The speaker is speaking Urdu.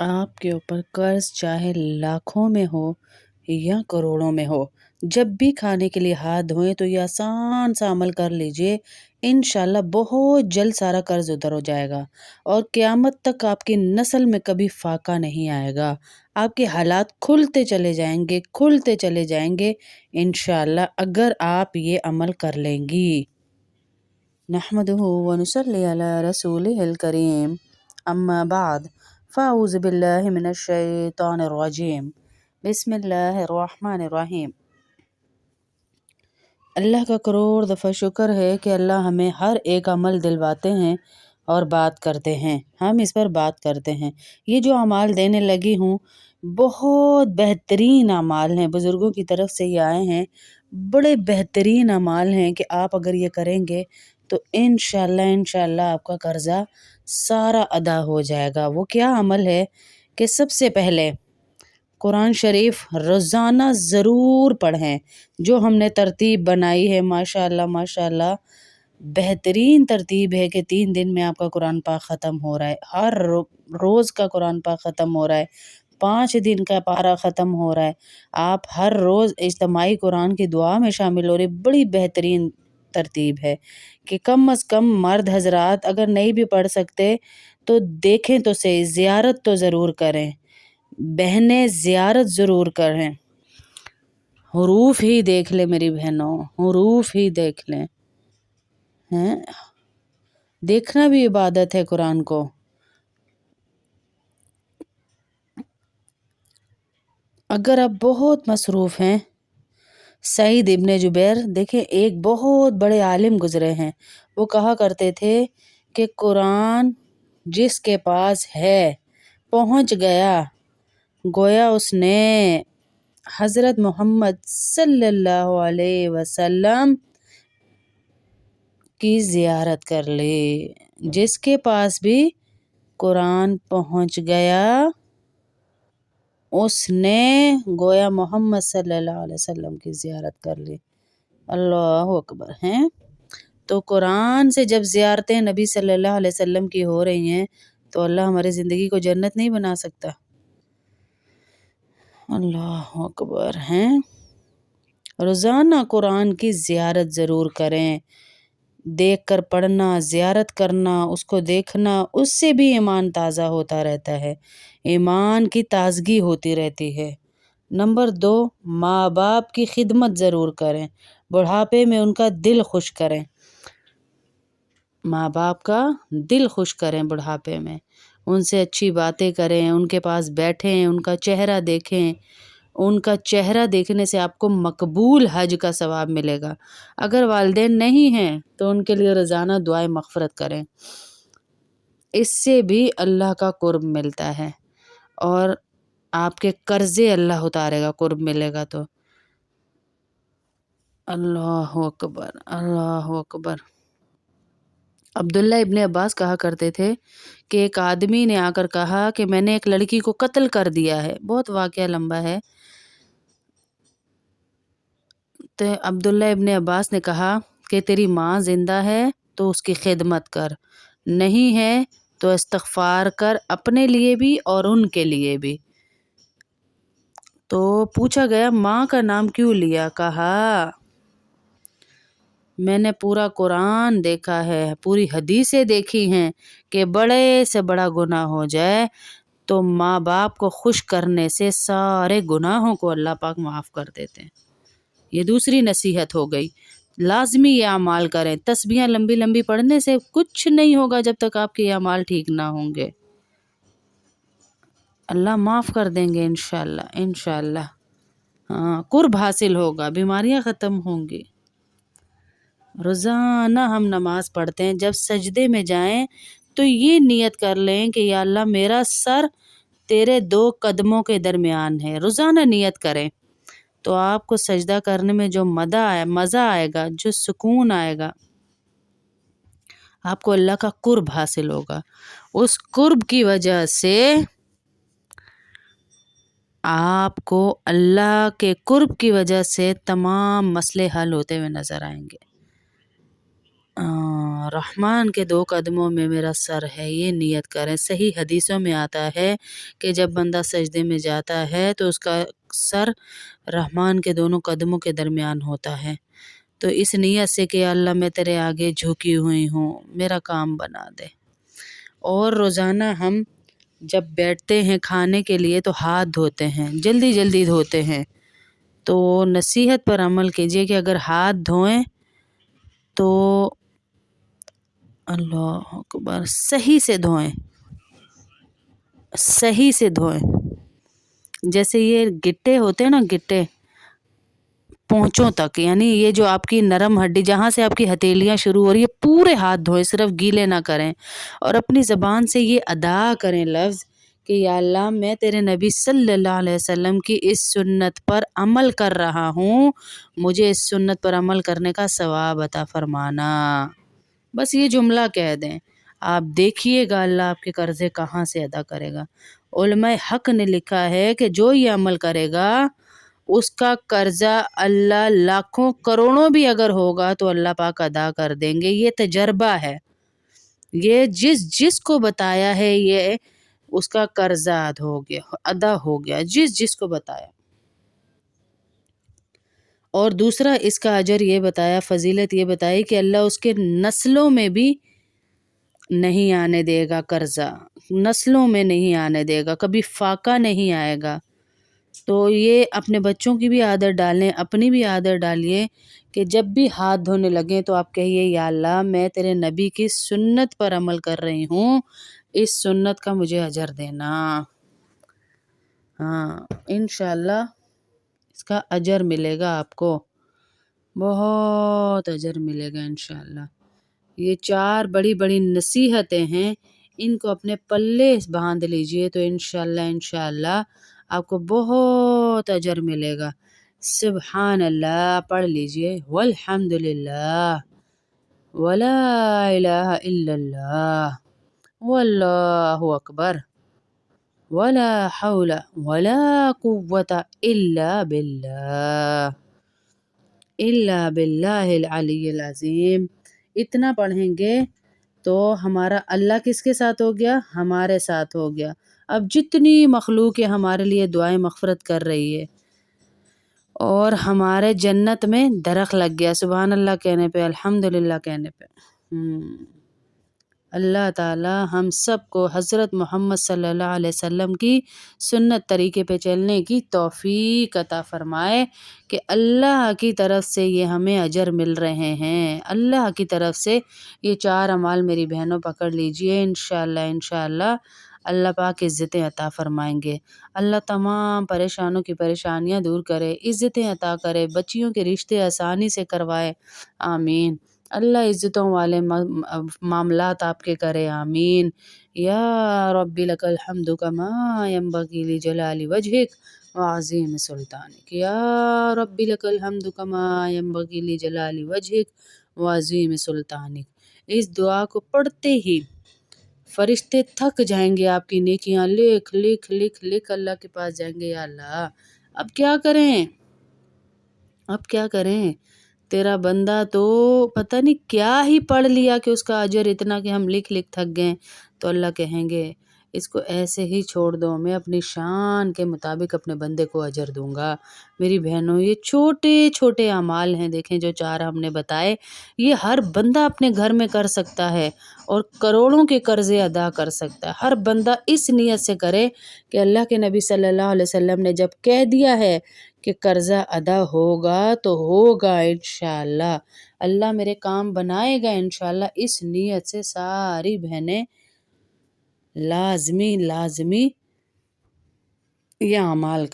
آپ کے اوپر قرض چاہے لاکھوں میں ہو یا کروڑوں میں ہو، جب بھی کھانے کے لیے ہاتھ دھوئیں تو یہ آسان سا عمل کر لیجئے، انشاءاللہ بہت جلد سارا قرض ادھر ہو جائے گا اور قیامت تک آپ کی نسل میں کبھی فاقہ نہیں آئے گا۔ آپ کے حالات کھلتے چلے جائیں گے انشاءاللہ اگر آپ یہ عمل کر لیں گی۔ نحمده ونصلي على رسوله الكريم اما بعد فاعوذ باللہ من الشیطان الرجیم بسم اللہ الرحمن الرحیم۔ اللہ کا کروڑ دفعہ شکر ہے کہ اللہ ہمیں ہر ایک عمل دلواتے ہیں اور بات کرتے ہیں، ہم اس پر بات کرتے ہیں۔ یہ جو اعمال دینے لگی ہوں بہت بہترین اعمال ہیں، بزرگوں کی طرف سے یہ آئے ہیں، بڑے بہترین اعمال ہیں کہ آپ اگر یہ کریں گے تو انشاءاللہ آپ کا قرضہ سارا ادا ہو جائے گا۔ وہ کیا عمل ہے کہ سب سے پہلے قرآن شریف روزانہ ضرور پڑھیں، جو ہم نے ترتیب بنائی ہے ماشاءاللہ بہترین ترتیب ہے کہ 3 دن میں آپ کا قرآن پاک ختم ہو رہا ہے، ہر روز کا قرآن پاک ختم ہو رہا ہے، 5 دن کا پارہ ختم ہو رہا ہے، آپ ہر روز اجتماعی قرآن کی دعا میں شامل ہو رہے، بڑی بہترین ترتیب ہے کہ کم از کم مرد حضرات اگر نہیں بھی پڑھ سکتے تو دیکھیں تو صحیح، زیارت تو ضرور کریں، بہنیں زیارت ضرور کریں، حروف ہی دیکھ لیں میری بہنوں، حروف ہی دیکھ لیں، دیکھنا بھی عبادت ہے قرآن کو۔ اگر آپ بہت مصروف ہیں، سعید ابن جبیر دیکھیں ایک بہت بڑے عالم گزرے ہیں، وہ کہا کرتے تھے کہ قرآن جس کے پاس ہے پہنچ گیا گویا اس نے حضرت محمد صلی اللہ علیہ وسلم کی زیارت کر لی۔ جس کے پاس بھی قرآن پہنچ گیا اس نے گویا محمد صلی اللہ علیہ وسلم کی زیارت کر لی۔ اللہ اکبر ہیں۔ تو قرآن سے جب زیارتیں نبی صلی اللہ علیہ وسلم کی ہو رہی ہیں تو اللہ ہماری زندگی کو جنت نہیں بنا سکتا؟ اللہ اکبر ہیں۔ روزانہ قرآن کی زیارت ضرور کریں، دیکھ کر پڑھنا، زیارت کرنا، اس کو دیکھنا، اس سے بھی ایمان تازہ ہوتا رہتا ہے، ایمان کی تازگی ہوتی رہتی ہے۔ نمبر 2، ماں باپ کی خدمت ضرور کریں، بڑھاپے میں ان کا دل خوش کریں، ماں باپ کا دل خوش کریں، بڑھاپے میں ان سے اچھی باتیں کریں، ان کے پاس بیٹھیں، ان کا چہرہ دیکھیں، ان کا چہرہ دیکھنے سے آپ کو مقبول حج کا ثواب ملے گا۔ اگر والدین نہیں ہیں تو ان کے لیے روزانہ دعائیں مغفرت کریں، اس سے بھی اللہ کا قرب ملتا ہے اور آپ کے قرضے اللہ اتارے گا، قرب ملے گا تو۔ اللہ اکبر، اللہ اکبر۔ عبداللہ ابن عباس کہا کرتے تھے کہ ایک آدمی نے آ کر کہا کہ میں نے ایک لڑکی کو قتل کر دیا ہے، بہت واقعہ لمبا ہے۔ تو عبداللہ ابن عباس نے کہا کہ تیری ماں زندہ ہے تو اس کی خدمت کر، نہیں ہے تو استغفار کر، اپنے لیے بھی اور ان کے لیے بھی۔ تو پوچھا گیا ماں کا نام کیوں لیا؟ کہا میں نے پورا قرآن دیکھا ہے، پوری حدیثیں دیکھی ہیں کہ بڑے سے بڑا گناہ ہو جائے تو ماں باپ کو خوش کرنے سے سارے گناہوں کو اللہ پاک معاف کر دیتے ہیں۔ یہ دوسری نصیحت ہو گئی، لازمی یہ اعمال کریں، تسبیحاں لمبی لمبی پڑھنے سے کچھ نہیں ہوگا جب تک آپ کے یہ اعمال ٹھیک نہ ہوں گے، اللہ معاف کر دیں گے انشاءاللہ، انشاءاللہ۔ قرب حاصل ہوگا، بیماریاں ختم ہوں گی۔ روزانہ ہم نماز پڑھتے ہیں، جب سجدے میں جائیں تو یہ نیت کر لیں کہ یا اللہ میرا سر تیرے 2 قدموں کے درمیان ہے، روزانہ نیت کریں تو آپ کو سجدہ کرنے میں جو مزہ آئے گا، جو سکون آئے گا، آپ کو اللہ کا قرب حاصل ہوگا۔ اس قرب کی وجہ سے آپ کو اللہ کے قرب کی وجہ سے تمام مسئلے حل ہوتے ہوئے نظر آئیں گے۔ رحمان کے 2 قدموں میں میرا سر ہے، یہ نیت کریں۔ صحیح حدیثوں میں آتا ہے کہ جب بندہ سجدے میں جاتا ہے تو اس کا سر رحمان کے دونوں قدموں کے درمیان ہوتا ہے۔ تو اس نیت سے کہ اللہ میں تیرے آگے جھکی ہوئی ہوں، میرا کام بنا دے۔ اور روزانہ ہم جب بیٹھتے ہیں کھانے کے لیے تو ہاتھ دھوتے ہیں، جلدی جلدی دھوتے ہیں۔ تو نصیحت پر عمل کیجیے کہ اگر ہاتھ دھوئیں تو اللہ اکبر صحیح سے دھوئیں، صحیح سے دھوئیں۔ جیسے یہ گٹے ہوتے ہیں نا، گٹے پونچوں تک، یعنی یہ جو آپ کی نرم ہڈی جہاں سے آپ کی ہتھیلیاں شروع ہو رہی ہے پورے ہاتھ دھوئیں، صرف گیلے نہ کریں۔ اور اپنی زبان سے یہ ادا کریں لفظ کہ یا اللہ میں تیرے نبی صلی اللہ علیہ وسلم کی اس سنت پر عمل کر رہا ہوں، مجھے اس سنت پر عمل کرنے کا ثواب عطا فرمانا۔ بس یہ جملہ کہہ دیں، آپ دیکھیے گا اللہ آپ کے قرضے کہاں سے ادا کرے گا۔ علماء حق نے لکھا ہے کہ جو یہ عمل کرے گا اس کا قرضہ اللہ لاکھوں کروڑوں بھی اگر ہوگا تو اللہ پاک ادا کر دیں گے۔ یہ تجربہ ہے، یہ جس کو بتایا ہے یہ اس کا قرضہ ادا ہو گیا، جس کو بتایا۔ اور دوسرا اس کا اجر یہ بتایا، فضیلت یہ بتائی کہ اللہ اس کے نسلوں میں بھی نہیں آنے دے گا قرضہ، نسلوں میں نہیں آنے دے گا، کبھی فاقہ نہیں آئے گا۔ تو یہ اپنے بچوں کی بھی عادت ڈالیں، اپنی بھی عادت ڈالیے کہ جب بھی ہاتھ دھونے لگیں تو آپ کہیے یا اللہ میں تیرے نبی کی سنت پر عمل کر رہی ہوں، اس سنت کا مجھے اجر دینا۔ ہاں انشاءاللہ اس کا اجر ملے گا، آپ کو بہت اجر ملے گا انشاءاللہ۔ یہ 4 بڑی بڑی نصیحتیں ہیں، ان کو اپنے پلے باندھ لیجئے تو انشاءاللہ آپ کو بہت اجر ملے گا۔ سبحان اللہ پڑھ لیجئے، والحمدللہ، ولا الہ الا اللہ، واللہ اکبر، ولا حول ولا قوة الا باللہ العلی العظیم۔ اتنا پڑھیں گے تو ہمارا اللہ کس کے ساتھ ہو گیا؟ ہمارے ساتھ ہو گیا۔ اب جتنی مخلوق ہے ہمارے لیے دعائیں مغفرت کر رہی ہے، اور ہمارے جنت میں درخت لگ گیا سبحان اللہ کہنے پہ، الحمدللہ کہنے پہ۔ اللہ تعالی ہم سب کو حضرت محمد صلی اللہ علیہ وسلم کی سنت طریقے پہ چلنے کی توفیق عطا فرمائے کہ اللہ کی طرف سے یہ ہمیں اجر مل رہے ہیں، اللہ کی طرف سے۔ یہ 4 اعمال میری بہنوں پکڑ لیجئے، انشاءاللہ اللہ پاک عزتیں عطا فرمائیں گے۔ اللہ تمام پریشانوں کی پریشانیاں دور کرے، عزتیں عطا کرے، بچیوں کے رشتے آسانی سے کروائے، آمین۔ اللہ عزتوں والے معاملات آپ کے کرے، آمین۔ یا رب لک الحمد کما ینبغی لجلال وجہک وعظیم سلطانک، یا رب لک الحمد کما ینبغی لجلال وجہک وعظیم سلطانک۔ اس دعا کو پڑھتے ہی فرشتے تھک جائیں گے، آپ کی نیکیاں لکھ لکھ لکھ لکھ اللہ کے پاس جائیں گے، یا اللہ اب کیا کریں، اب کیا کریں، تیرا بندہ تو پتہ نہیں کیا ہی پڑھ لیا کہ اس کا اجر اتنا کہ ہم لکھ لکھ تھک گئے۔ تو اللہ کہیں گے اس کو ایسے ہی چھوڑ دو، میں اپنی شان کے مطابق اپنے بندے کو اجر دوں گا۔ میری بہنوں یہ چھوٹے چھوٹے اعمال ہیں، دیکھیں جو 4 ہم نے بتائے، یہ ہر بندہ اپنے گھر میں کر سکتا ہے اور کروڑوں کے قرضے ادا کر سکتا ہے۔ ہر بندہ اس نیت سے کرے کہ اللہ کے نبی صلی اللہ علیہ وسلم نے جب کہہ دیا ہے کہ قرضہ ادا ہوگا تو ہوگا انشاءاللہ، اللہ میرے کام بنائے گا انشاءاللہ۔ اس نیت سے ساری بہنیں لازمی یہ اعمال